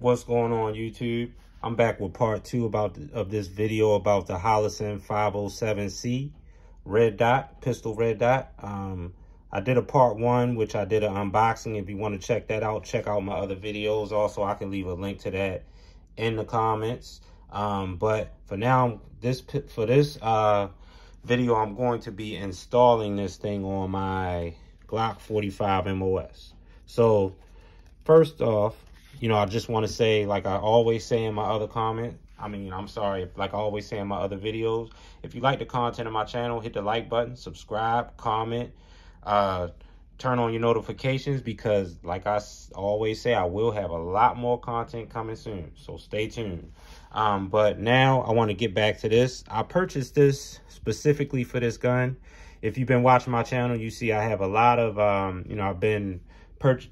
What's going on, YouTube? I'm back with part 2 of this video about the Holosun 507C red dot, pistol red dot. I did a part 1, which I did an unboxing. If you want to check that out, check out my other videos. Also, I can leave a link to that in the comments. But for now, for this video, I'm going to be installing this thing on my Glock 45 MOS. So first off, you know, I just want to say, like I always say in my other like I always say in my other videos, if you like the content of my channel, hit the like button, subscribe, comment, turn on your notifications, because like I always say, I will have a lot more content coming soon, so stay tuned. But now I want to get back to this. I purchased this specifically for this gun. If you've been watching my channel, you see I have a lot of, you know,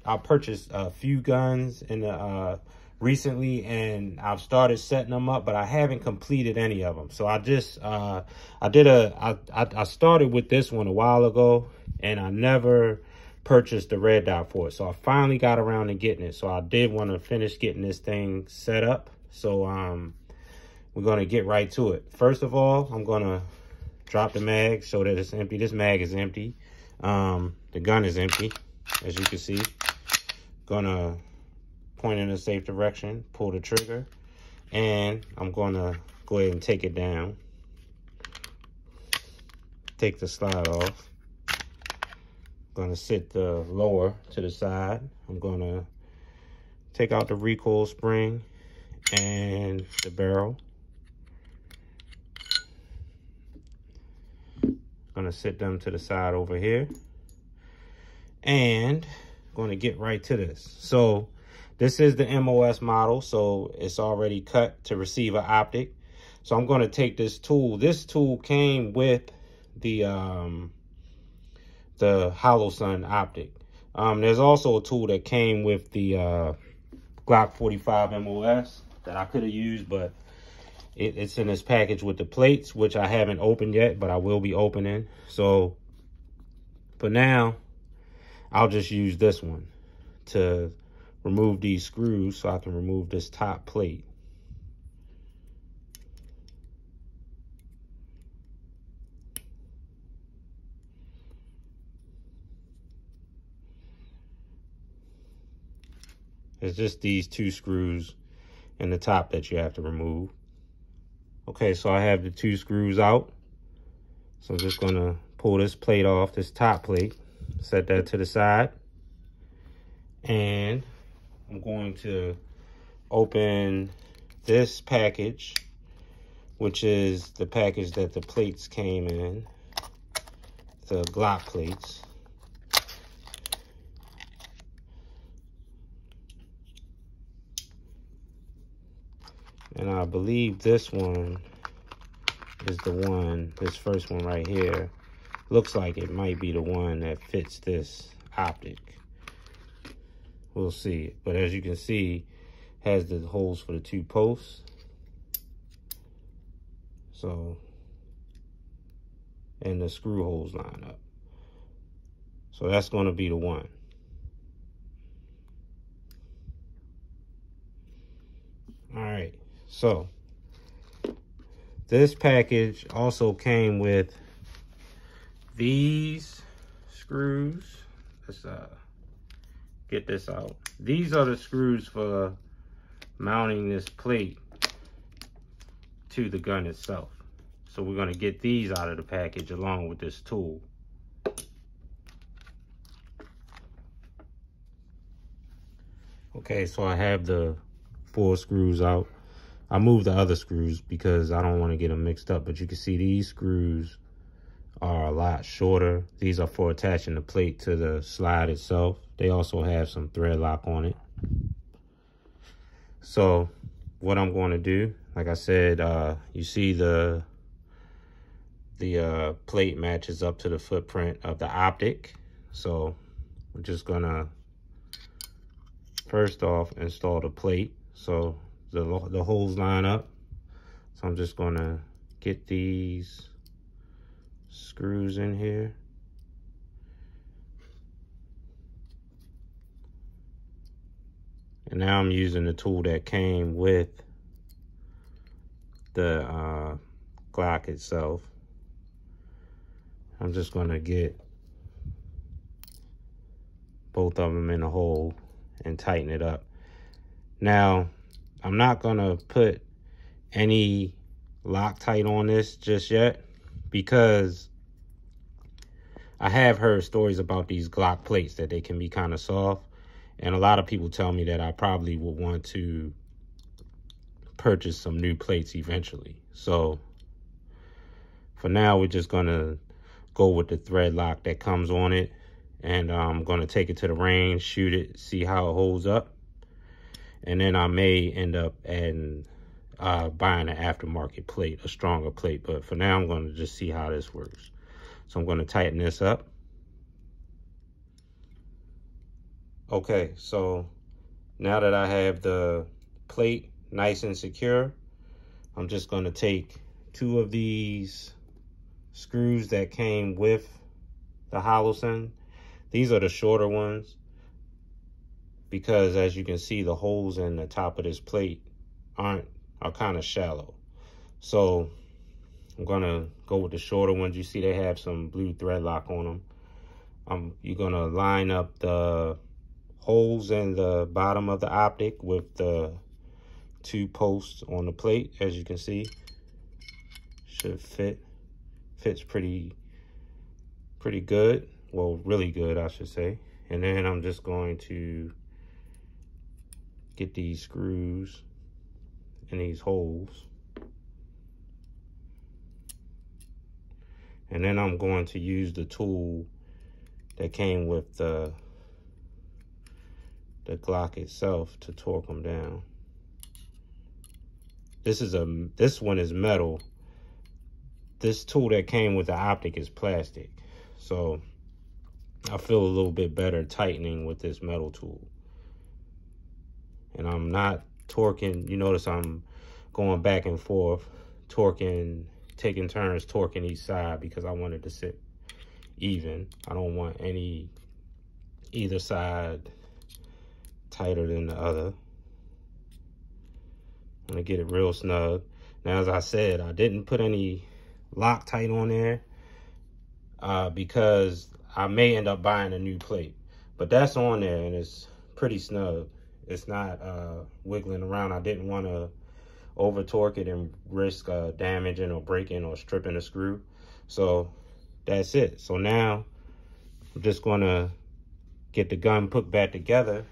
I purchased a few guns recently, and I've started setting them up, but I haven't completed any of them. So I just I started with this one a while ago, and I never purchased the red dot for it. So I finally got around to getting it. So I did want to finish getting this thing set up. So we're gonna get right to it. First of all, I'm gonna drop the mag so that it's empty. This mag is empty. The gun is empty, as you can see. Gonna point in a safe direction, pull the trigger, and I'm gonna go ahead and take it down. Take the slide off. Gonna sit the lower to the side. I'm gonna take out the recoil spring and the barrel. Gonna sit them to the side over here, and going to get right to this. So this is the MOS model, so it's already cut to receive an optic. So I'm going to take this tool. This tool came with the Holosun optic. There's also a tool that came with the Glock 45 MOS that I could have used, but it's in this package with the plates, which I haven't opened yet, but I will be opening. So for now, I'll just use this one to remove these screws so I can remove this top plate. It's just these 2 screws in the top that you have to remove. Okay, so I have the 2 screws out. So I'm just gonna pull this plate off, this top plate, set that to the side. And I'm going to open this package, which is the package that the plates came in, the Glock plates. And I believe this one is the one, this first one right here, looks like it might be the one that fits this optic. We'll see. But as you can see, has the holes for the 2 posts. So, and the screw holes line up. So that's going to be the one. All right. So this package also came with these screws. Let's get this out. These are the screws for mounting this plate to the gun itself. So we're going to get these out of the package along with this tool. Okay, so I have the 4 screws out. I moved the other screws because I don't want to get them mixed up, but you can see these screws are a lot shorter. These are for attaching the plate to the slide itself. They also have some thread lock on it. So what I'm going to do, like I said, you see the plate matches up to the footprint of the optic. So we're just gonna first off install the plate so the holes line up. So I'm just gonna get these screws in here. And now I'm using the tool that came with the Glock itself. I'm just gonna get both of them in a hole and tighten it up. Now, I'm not gonna put any Loctite on this just yet, because I have heard stories about these Glock plates that they can be kind of soft, and a lot of people tell me that I probably will want to purchase some new plates eventually. So for now, we're just gonna go with the thread lock that comes on it, and I'm gonna take it to the range, shoot it, see how it holds up, and then I may end up adding buying an aftermarket plate, a stronger plate. But for now, I'm going to just see how this works. So I'm going to tighten this up. Okay, so now that I have the plate nice and secure, I'm just going to take 2 of these screws that came with the Holosun. These are the shorter ones, because as you can see, the holes in the top of this plate are kind of shallow. So I'm gonna go with the shorter ones. You see they have some blue thread lock on them. You're gonna line up the holes in the bottom of the optic with the 2 posts on the plate. As you can see, should fits pretty good. Well, really good, I should say. And then I'm just going to get these screws in these holes, and then I'm going to use the tool that came with the Glock itself to torque them down. This one is metal. This tool that came with the optic is plastic, so I feel a little bit better tightening with this metal tool. And I'm not torquing. You notice I'm going back and forth, torquing, taking turns torquing each side, because I want it to sit even. I don't want either side tighter than the other. I'm gonna get it real snug. Now, as I said, I didn't put any Loctite on there because I may end up buying a new plate, but that's on there and it's pretty snug. It's not wiggling around. I didn't want to over torque it and risk damaging or breaking or stripping a screw. So that's it. So now I'm just going to get the gun put back together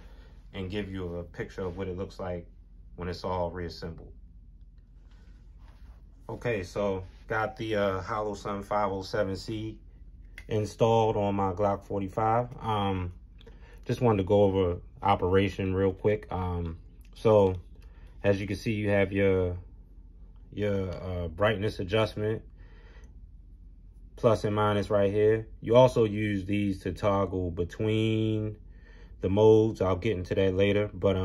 and give you a picture of what it looks like when it's all reassembled. Okay, so got the Holosun 507C installed on my Glock 45. Just wanted to go over operation real quick. So as you can see, you have your brightness adjustment, plus and minus right here. You also use these to toggle between the modes. I'll get into that later, but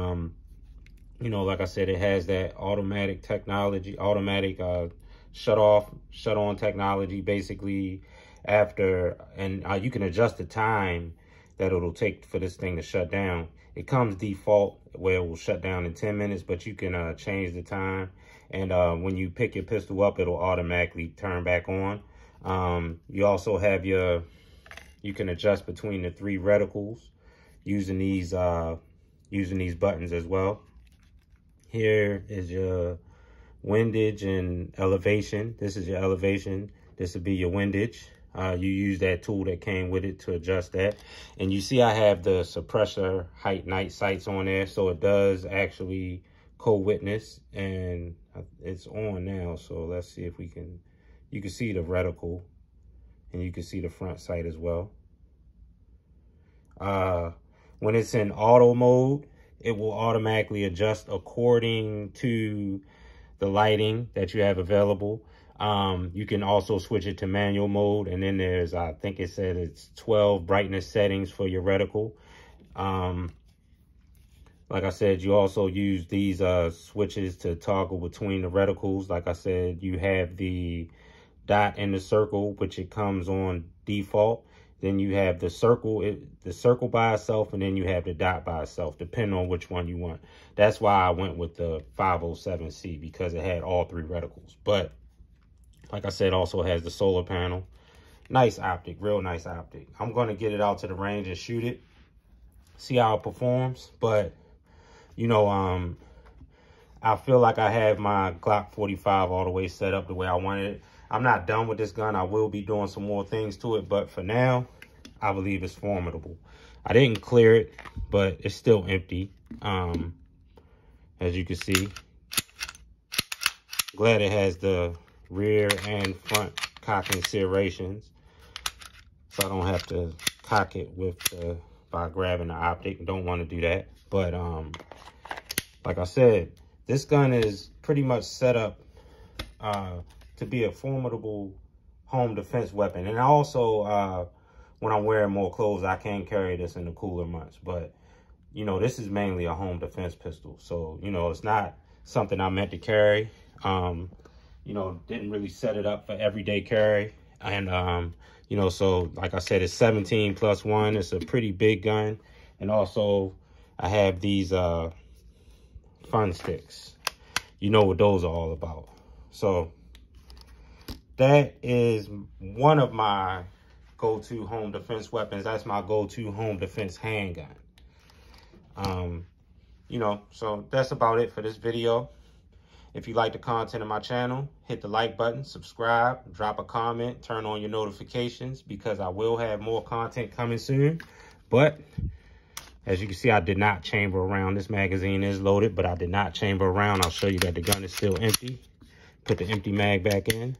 you know, like I said, it has that automatic technology, automatic shut off, shut on technology, basically. After, and you can adjust the time that it'll take for this thing to shut down. It comes default where it will shut down in 10 minutes, but you can change the time. And when you pick your pistol up, it'll automatically turn back on. You also have you can adjust between the 3 reticles using these buttons as well. Here is your windage and elevation. This is your elevation. This would be your windage. You use that tool that came with it to adjust that. And you see I have the suppressor height night sights on there, so it does actually co-witness, and it's on now. So let's see if we can, you can see the reticle and you can see the front sight as well. When it's in auto mode, it will automatically adjust according to the lighting that you have available. You can also switch it to manual mode, and then there's, I think it said it's 12 brightness settings for your reticle. Like I said, you also use these switches to toggle between the reticles. Like I said, you have the dot and the circle, which it comes on default. Then you have the circle, the circle by itself, and then you have the dot by itself, depending on which one you want. That's why I went with the 507C, because it had all 3 reticles. But like I said, also has the solar panel. Nice optic, real nice optic. I'm going to get it out to the range and shoot it, see how it performs. But, you know, I feel like I have my Glock 45 all the way set up the way I wanted it. I'm not done with this gun. I will be doing some more things to it, but for now, I believe it's formidable. I didn't clear it, but it's still empty. As you can see, glad it has the rear and front cocking serrations, so I don't have to cock it with by grabbing the optic. Don't want to do that. But like I said, this gun is pretty much set up to be a formidable home defense weapon. And also, when I'm wearing more clothes, I can carry this in the cooler months. But, you know, this is mainly a home defense pistol. So, you know, it's not something I meant to carry. You know, didn't really set it up for everyday carry. And, you know, so like I said, it's 17+1. It's a pretty big gun. And also, I have these fun sticks. You know what those are all about. So that is one of my go-to home defense weapons. That's my go-to home defense handgun. You know, so that's about it for this video. If you like the content of my channel, hit the like button, subscribe, drop a comment, turn on your notifications, because I will have more content coming soon. But as you can see, I did not chamber around. This magazine is loaded, but I did not chamber around. I'll show you that the gun is still empty. Put the empty mag back in.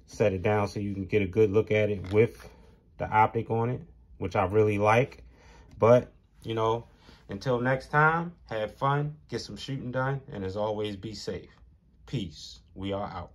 Set it down so you can get a good look at it with the optic on it, which I really like. But, you know, until next time, have fun, get some shooting done, and as always, be safe. Peace. We are out.